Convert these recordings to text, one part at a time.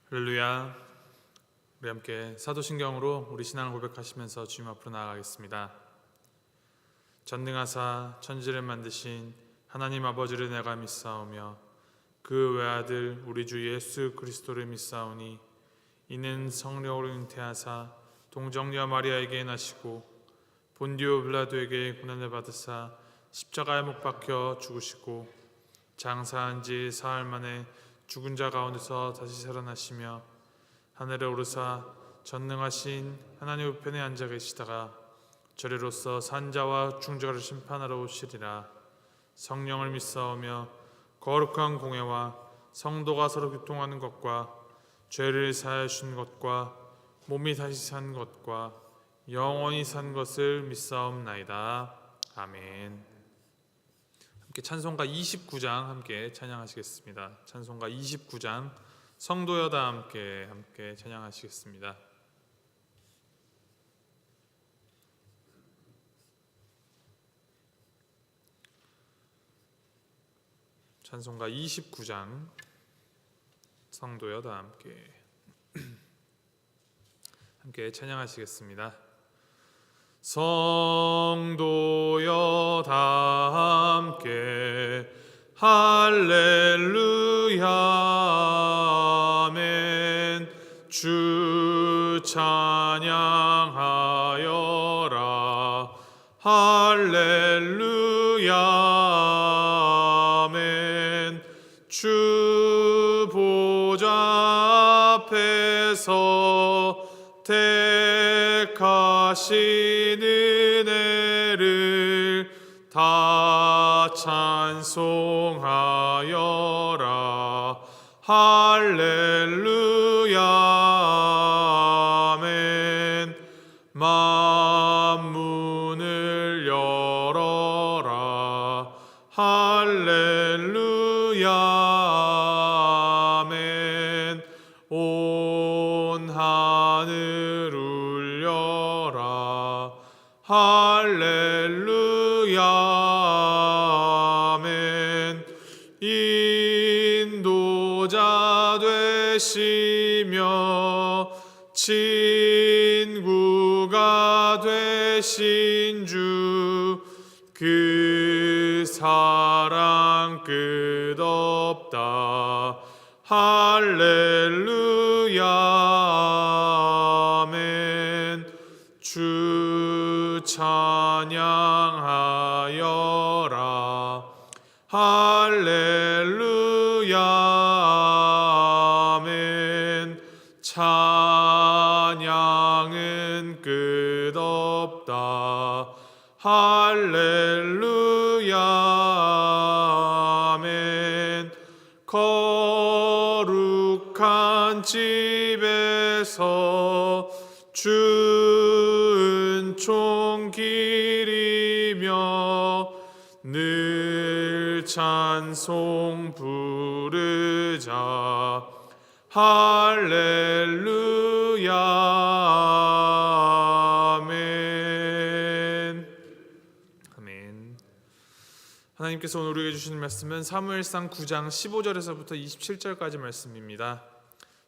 할렐루야. 우리 함께 사도신경으로 우리 신앙을 고백하시면서 주님 앞으로 나아가겠습니다. 전능하사 천지를 만드신 하나님 아버지를 내가 믿사오며 그 외아들 우리 주 예수 그리스도를 믿사오니 이는 성령으로 잉태하사 동정녀 마리아에게 나시고 본디오 빌라도에게 고난을 받으사 십자가에 못 박혀 죽으시고 장사한 지 사흘 만에 죽은 자 가운데서 다시 살아나시며 하늘에 오르사 전능하신 하나님 우편에 앉아 계시다가 저리로서 산자와 중자를 심판하러 오시리라. 성령을 믿사오며 거룩한 공회와 성도가 서로 교통하는 것과 죄를 사하여 주신 것과 몸이 다시 산 것과 영원히 산 것을 믿사옵나이다. 아멘. 함께 찬송가 29장 함께 찬양하시겠습니다. 찬송가 29장 성도여다 함께 찬양하시겠습니다. 찬송가 29장 성도여다 함께 찬양하시겠습니다. 성도여 다 함께 할렐루야 아멘. 주 찬양하여라 할렐루야 아멘. 주 보좌 앞에서 택하신 은혜를 다 찬송하여라 할렐루야 아멘. 만문을 열어라 할렐루야 아멘. 온 하늘 울려라 할렐루야 아멘. 인도자 되시며 친구가 되신 주 그 사랑 끝없다 할렐루야 아멘. 주 찬양하여라 할렐루야 아멘. 찬양은 끝없다 할렐루야 아멘. 거룩한 집에서 주 은총 기리며 늘 찬송 부르자 할렐루야 아멘. 아멘. 하나님께서 오늘 우리에게 주시는 말씀은 사무엘상 9장 15절에서부터 27절까지 말씀입니다.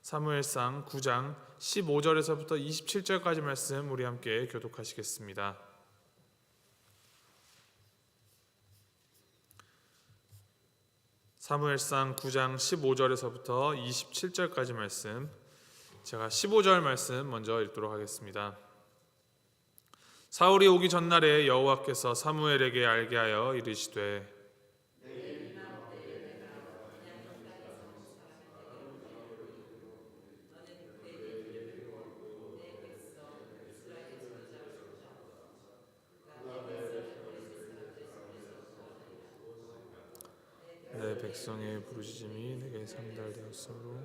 사무엘상 9장 15절에서부터 27절까지 말씀 우리 함께 교독하시겠습니다. 사무엘상 9장 15절에서부터 27절까지 말씀, 제가 15절 말씀 먼저 읽도록 하겠습니다. 사울이 오기 전날에 여호와께서 사무엘에게 알게 하여 이르시되 내 백성의 부르짖음이 내게 상달되었으므로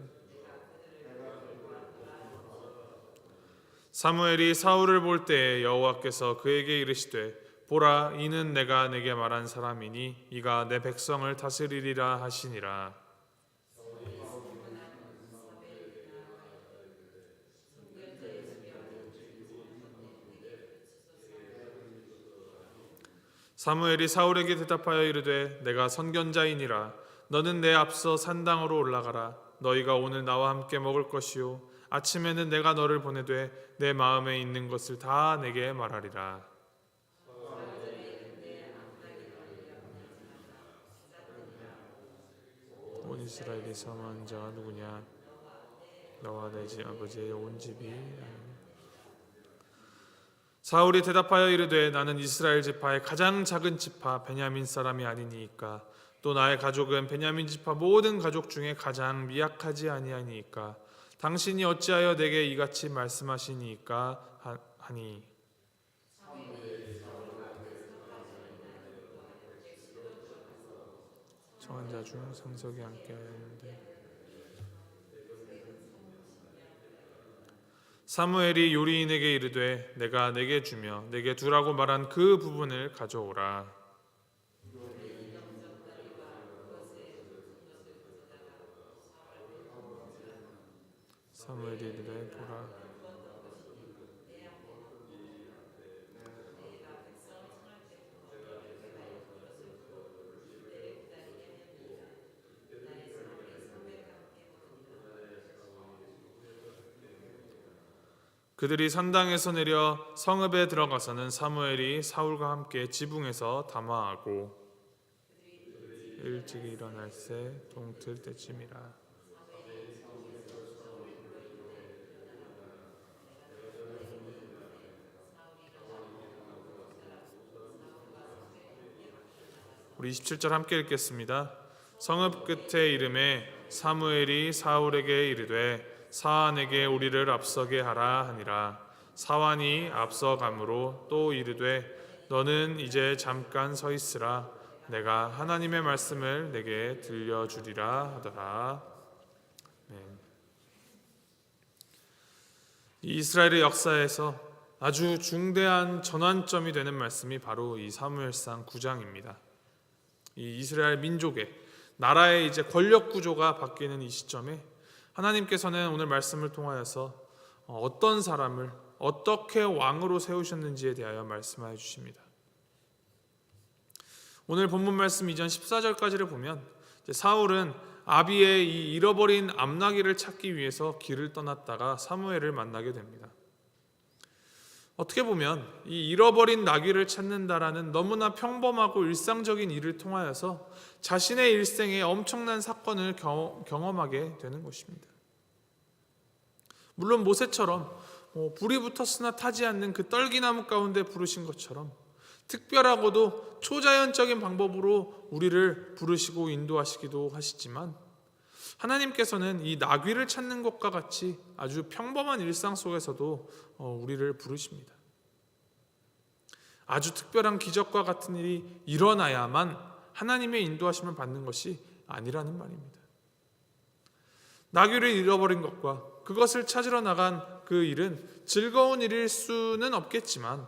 사무엘이 사울을 볼 때에 여호와께서 그에게 이르시되 보라 이는 내가 내게 말한 사람이니 이가 내 백성을 다스리리라 하시니라. 사무엘이 사울에게 대답하여 이르되 내가 선견자이니라. 너는 내 앞서 산당으로 올라가라. 너희가 오늘 나와 함께 먹을 것이요 아침에는 내가 너를 보내되 내 마음에 있는 것을 다 내게 말하리라. 온 이스라엘이 사모한 자가 누구냐? 너와 내 집 아버지의 온 집이. 사울이 대답하여 이르되 나는 이스라엘 지파의 가장 작은 지파 베냐민 사람이 아니니이까 또 나의 가족은 베냐민 지파 모든 가족 중에 가장 미약하지 아니하니이까 당신이 어찌하여 내게 이같이 말씀하시니이까 하니 청한 자 중 상석이 함께 하였는데 사무엘이 요리인에게 이르되 내가 내게 주며 내게 두라고 말한 그 부분을 가져오라. 사무엘이 이르되 보라. 그들이 산당에서 내려 성읍에 들어가서는 사무엘이 사울과 함께 지붕에서 담화하고 일찍 일어날새 동틀 때쯤이라. 우리 27절 함께 읽겠습니다. 성읍 끝에 이름에 사무엘이 사울에게 이르되 사안에게 우리를 앞서게 하라 하니라. 사완이 앞서감으로 또 이르되 너는 이제 잠깐 서 있으라. 내가 하나님의 말씀을 내게 들려주리라 하더라. 이스라엘의 역사에서 아주 중대한 전환점이 되는 말씀이 바로 이 사무엘상 9장입니다. 이 이스라엘 민족의 나라의 이제 권력 구조가 바뀌는 이 시점에 하나님께서는 오늘 말씀을 통하여서 어떤 사람을 어떻게 왕으로 세우셨는지에 대하여 말씀하여 주십니다. 오늘 본문 말씀 이전 14절까지를 보면 사울은 아비의 이 잃어버린 암나귀를 찾기 위해서 길을 떠났다가 사무엘을 만나게 됩니다. 어떻게 보면 이 잃어버린 나귀를 찾는다라는 너무나 평범하고 일상적인 일을 통하여서 자신의 일생에 엄청난 사건을 경험하게 되는 것입니다. 물론 모세처럼 불이 붙었으나 타지 않는 그 떨기나무 가운데 부르신 것처럼 특별하고도 초자연적인 방법으로 우리를 부르시고 인도하시기도 하시지만 하나님께서는 이 나귀를 찾는 것과 같이 아주 평범한 일상 속에서도 우리를 부르십니다. 아주 특별한 기적과 같은 일이 일어나야만 하나님의 인도하심을 받는 것이 아니라는 말입니다. 나귀를 잃어버린 것과 그것을 찾으러 나간 그 일은 즐거운 일일 수는 없겠지만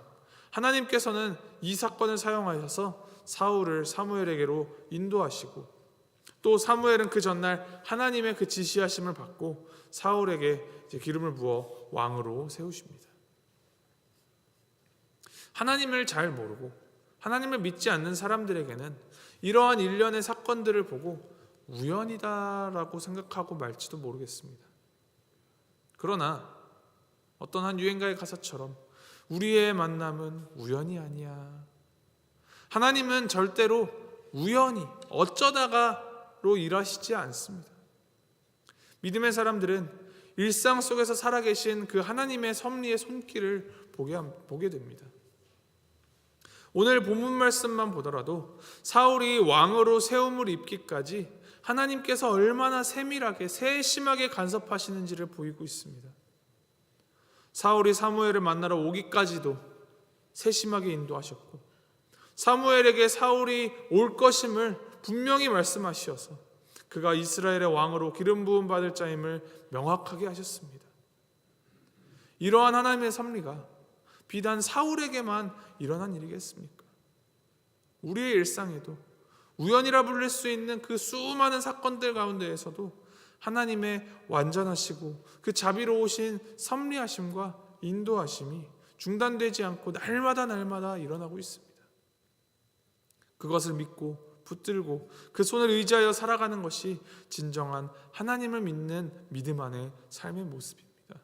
하나님께서는 이 사건을 사용하셔서 사울을 사무엘에게로 인도하시고 또 사무엘은 그 전날 하나님의 그 지시하심을 받고 사울에게 기름을 부어 왕으로 세우십니다. 하나님을 잘 모르고 하나님을 믿지 않는 사람들에게는 이러한 일련의 사건들을 보고 우연이다라고 생각하고 말지도 모르겠습니다. 그러나 어떤 한 유행가의 가사처럼 우리의 만남은 우연이 아니야. 하나님은 절대로 우연히 어쩌다가로 일하시지 않습니다. 믿음의 사람들은 일상 속에서 살아계신 그 하나님의 섭리의 손길을 보게 됩니다. 오늘 본문 말씀만 보더라도 사울이 왕으로 세움을 입기까지 하나님께서 얼마나 세밀하게 세심하게 간섭하시는지를 보이고 있습니다. 사울이 사무엘을 만나러 오기까지도 세심하게 인도하셨고 사무엘에게 사울이 올 것임을 분명히 말씀하시어서 그가 이스라엘의 왕으로 기름 부음 받을 자임을 명확하게 하셨습니다. 이러한 하나님의 섭리가 비단 사울에게만 일어난 일이겠습니까? 우리의 일상에도 우연이라 불릴 수 있는 그 수많은 사건들 가운데에서도 하나님의 완전하시고 그 자비로우신 섭리하심과 인도하심이 중단되지 않고 날마다 일어나고 있습니다. 그것을 믿고 붙들고 그 손을 의지하여 살아가는 것이 진정한 하나님을 믿는 믿음 안의 삶의 모습입니다.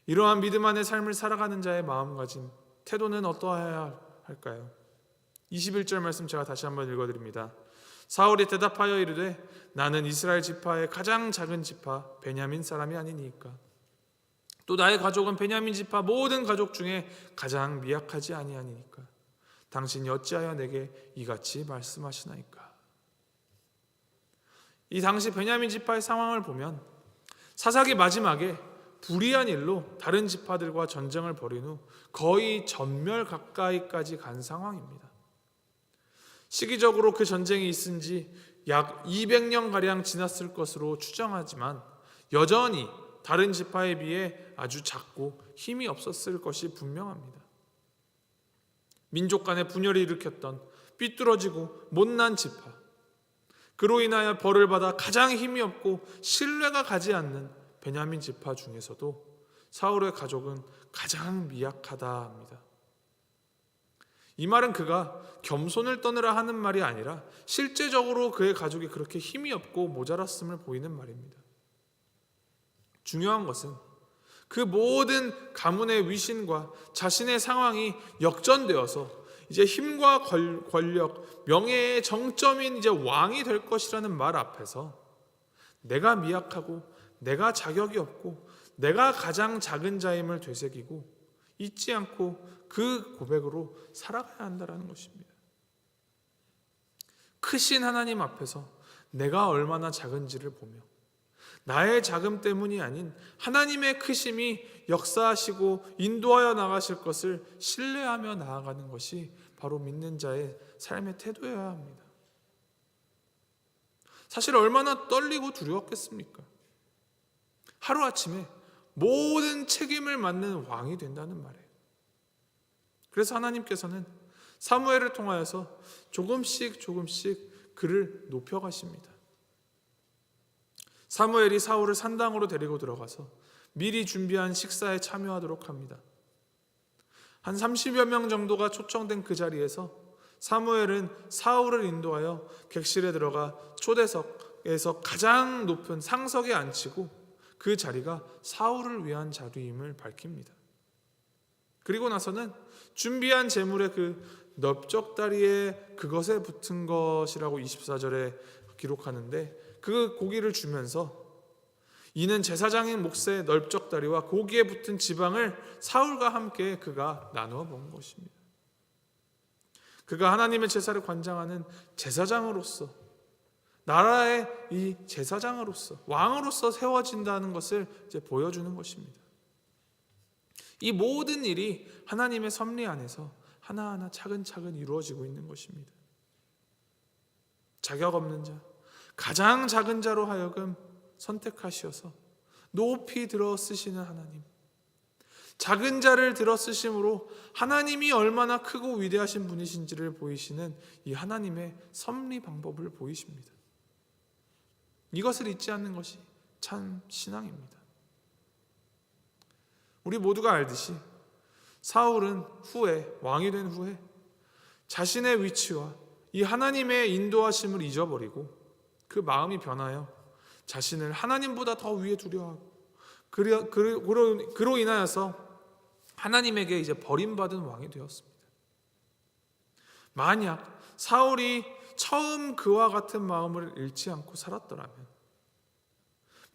이러한 믿음 안의 삶을 살아가는 자의 마음가짐, 태도는 어떠해야 할까요? 21절 말씀 제가 다시 한번 읽어드립니다. 사울이 대답하여 이르되 나는 이스라엘 지파의 가장 작은 지파 베냐민 사람이 아니니까 또 나의 가족은 베냐민 지파 모든 가족 중에 가장 미약하지 아니하니까 당신이 어찌하여 내게 이같이 말씀하시나이까. 이 당시 베냐민 지파의 상황을 보면 사사기 마지막에 불의한 일로 다른 지파들과 전쟁을 벌인 후 거의 전멸 가까이까지 간 상황입니다. 시기적으로 그 전쟁이 있은 지 약 200년가량 지났을 것으로 추정하지만 여전히 다른 지파에 비해 아주 작고 힘이 없었을 것이 분명합니다. 민족 간의 분열을 일으켰던 삐뚤어지고 못난 지파, 그로 인하여 벌을 받아 가장 힘이 없고 신뢰가 가지 않는 베냐민 지파 중에서도 사울의 가족은 가장 미약하다 합니다. 이 말은 그가 겸손을 떠느라 하는 말이 아니라 실제적으로 그의 가족이 그렇게 힘이 없고 모자랐음을 보이는 말입니다. 중요한 것은 그 모든 가문의 위신과 자신의 상황이 역전되어서 이제 힘과 권력, 명예의 정점인 이제 왕이 될 것이라는 말 앞에서 내가 미약하고 내가 자격이 없고 내가 가장 작은 자임을 되새기고 잊지 않고 그 고백으로 살아가야 한다는 것입니다. 크신 하나님 앞에서 내가 얼마나 작은지를 보며 나의 작음 때문이 아닌 하나님의 크심이 역사하시고 인도하여 나가실 것을 신뢰하며 나아가는 것이 바로 믿는 자의 삶의 태도여야 합니다. 사실 얼마나 떨리고 두려웠겠습니까? 하루아침에 모든 책임을 맡는 왕이 된다는 말이에요. 그래서 하나님께서는 사무엘을 통하여서 조금씩 그를 높여가십니다. 사무엘이 사울을 산당으로 데리고 들어가서 미리 준비한 식사에 참여하도록 합니다. 한 30여 명 정도가 초청된 그 자리에서 사무엘은 사울을 인도하여 객실에 들어가 초대석에서 가장 높은 상석에 앉히고 그 자리가 사울을 위한 자리임을 밝힙니다. 그리고 나서는 준비한 제물의 그 넓적다리에 그것에 붙은 것이라고 24절에 기록하는데 그 고기를 주면서 이는 제사장인 몫의 넓적다리와 고기에 붙은 지방을 사울과 함께 그가 나누어 먹은 것입니다. 그가 하나님의 제사를 관장하는 제사장으로서 나라의 이 제사장으로서 왕으로서 세워진다는 것을 이제 보여주는 것입니다. 이 모든 일이 하나님의 섭리 안에서 하나하나 차근차근 이루어지고 있는 것입니다. 자격 없는 자, 가장 작은 자로 하여금 선택하셔서 높이 들어 쓰시는 하나님, 작은 자를 들어 쓰심으로 하나님이 얼마나 크고 위대하신 분이신지를 보이시는 이 하나님의 섭리 방법을 보이십니다. 이것을 잊지 않는 것이 참 신앙입니다. 우리 모두가 알듯이 사울은 후에 왕이 된 후에 자신의 위치와 이 하나님의 인도하심을 잊어버리고 그 마음이 변하여 자신을 하나님보다 더 위에 두려워하고 그로 인하여서 하나님에게 이제 버림받은 왕이 되었습니다. 만약 사울이 처음 그와 같은 마음을 잃지 않고 살았더라면,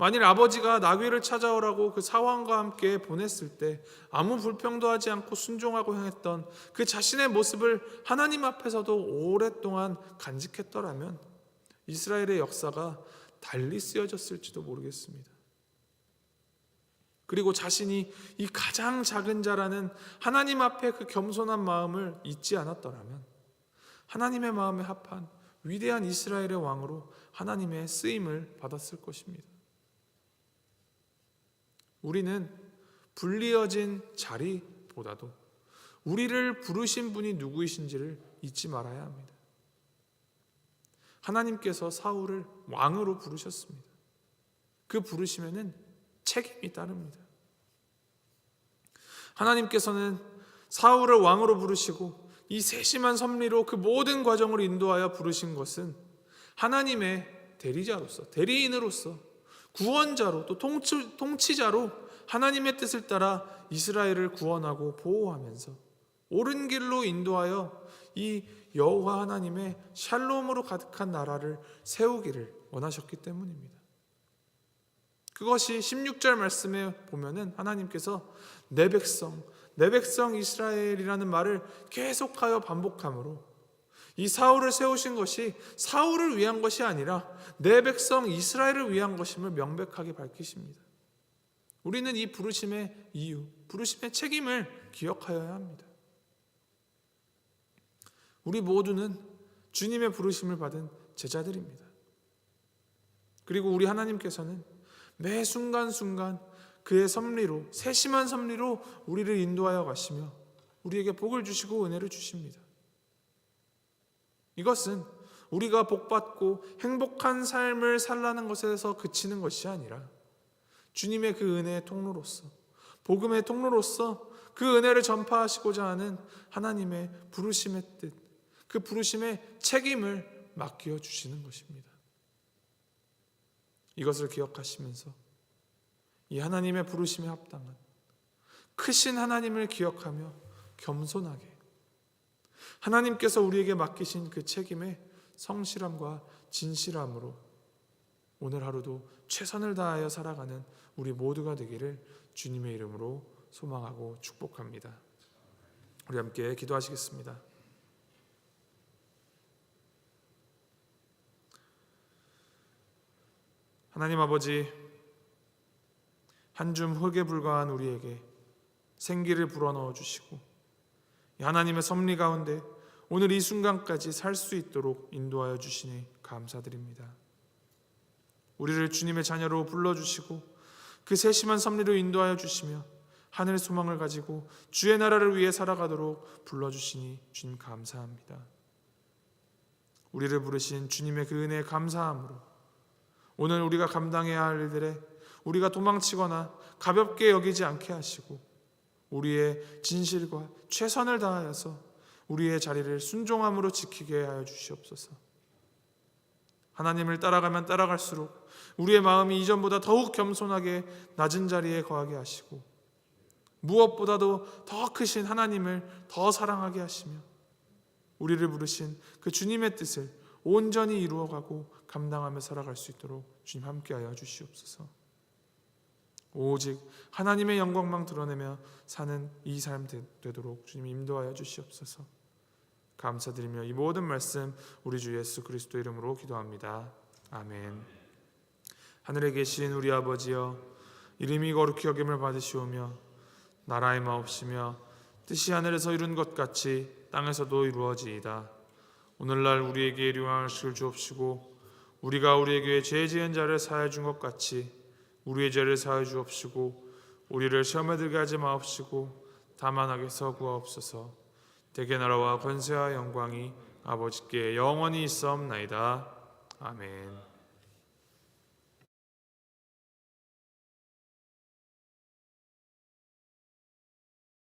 만일 아버지가 나귀를 찾아오라고 그 사환과 함께 보냈을 때 아무 불평도 하지 않고 순종하고 행했던 그 자신의 모습을 하나님 앞에서도 오랫동안 간직했더라면 이스라엘의 역사가 달리 쓰여졌을지도 모르겠습니다. 그리고 자신이 이 가장 작은 자라는 하나님 앞에 그 겸손한 마음을 잊지 않았더라면 하나님의 마음에 합한 위대한 이스라엘의 왕으로 하나님의 쓰임을 받았을 것입니다. 우리는 불리어진 자리보다도 우리를 부르신 분이 누구이신지를 잊지 말아야 합니다. 하나님께서 사울을 왕으로 부르셨습니다. 그 부르심에는 책임이 따릅니다. 하나님께서는 사울을 왕으로 부르시고 이 세심한 섭리로 그 모든 과정을 인도하여 부르신 것은 하나님의 대리자로서, 대리인으로서, 구원자로, 또 통치자로 하나님의 뜻을 따라 이스라엘을 구원하고 보호하면서 옳은 길로 인도하여 이 여호와 하나님의 샬롬으로 가득한 나라를 세우기를 원하셨기 때문입니다. 그것이 16절 말씀에 보면은 하나님께서 내 백성 이스라엘이라는 말을 계속하여 반복함으로 이 사울을 세우신 것이 사울을 위한 것이 아니라 내 백성 이스라엘을 위한 것임을 명백하게 밝히십니다. 우리는 이 부르심의 이유, 부르심의 책임을 기억하여야 합니다. 우리 모두는 주님의 부르심을 받은 제자들입니다. 그리고 우리 하나님께서는 매 순간순간 그의 섭리로, 세심한 섭리로 우리를 인도하여 가시며 우리에게 복을 주시고 은혜를 주십니다. 이것은 우리가 복받고 행복한 삶을 살라는 것에서 그치는 것이 아니라 주님의 그 은혜의 통로로서, 복음의 통로로서 그 은혜를 전파하시고자 하는 하나님의 부르심의 뜻, 그 부르심의 책임을 맡겨 주시는 것입니다. 이것을 기억하시면서 이 하나님의 부르심에 합당한 크신 하나님을 기억하며 겸손하게 하나님께서 우리에게 맡기신 그 책임에 성실함과 진실함으로 오늘 하루도 최선을 다하여 살아가는 우리 모두가 되기를 주님의 이름으로 소망하고 축복합니다. 우리 함께 기도하시겠습니다. 하나님 아버지, 한 줌 흙에 불과한 우리에게 생기를 불어넣어 주시고 하나님의 섭리 가운데 오늘 이 순간까지 살 수 있도록 인도하여 주시니 감사드립니다. 우리를 주님의 자녀로 불러주시고 그 세심한 섭리로 인도하여 주시며 하늘 소망을 가지고 주의 나라를 위해 살아가도록 불러주시니 주님 감사합니다. 우리를 부르신 주님의 그 은혜에 감사함으로 오늘 우리가 감당해야 할 일들에 우리가 도망치거나 가볍게 여기지 않게 하시고 우리의 진실과 최선을 다하여서 우리의 자리를 순종함으로 지키게 하여 주시옵소서. 하나님을 따라가면 따라갈수록 우리의 마음이 이전보다 더욱 겸손하게 낮은 자리에 거하게 하시고 무엇보다도 더 크신 하나님을 더 사랑하게 하시며 우리를 부르신 그 주님의 뜻을 온전히 이루어가고 감당하며 살아갈 수 있도록 주님 함께하여 주시옵소서. 오직 하나님의 영광만 드러내며 사는 이 삶 되도록 주님 인도하여 주시옵소서. 감사드리며 이 모든 말씀 우리 주 예수 그리스도 이름으로 기도합니다. 아멘. 하늘에 계신 우리 아버지여, 이름이 거룩히 여김을 받으시오며 나라의 마옵시며 뜻이 하늘에서 이룬 것 같이 땅에서도 이루어지이다. 오늘날 우리에게 일용할 것을 주옵시고 우리가 우리에게 죄 지은 자를 사하여 준 것 같이 우리의 죄를 사하여 주옵시고 우리를 시험에 들게 하지 마옵시고 다만 악에서 구하옵소서. 대개 나라와 권세와 영광이 아버지께 영원히 있사옵나이다. 아멘.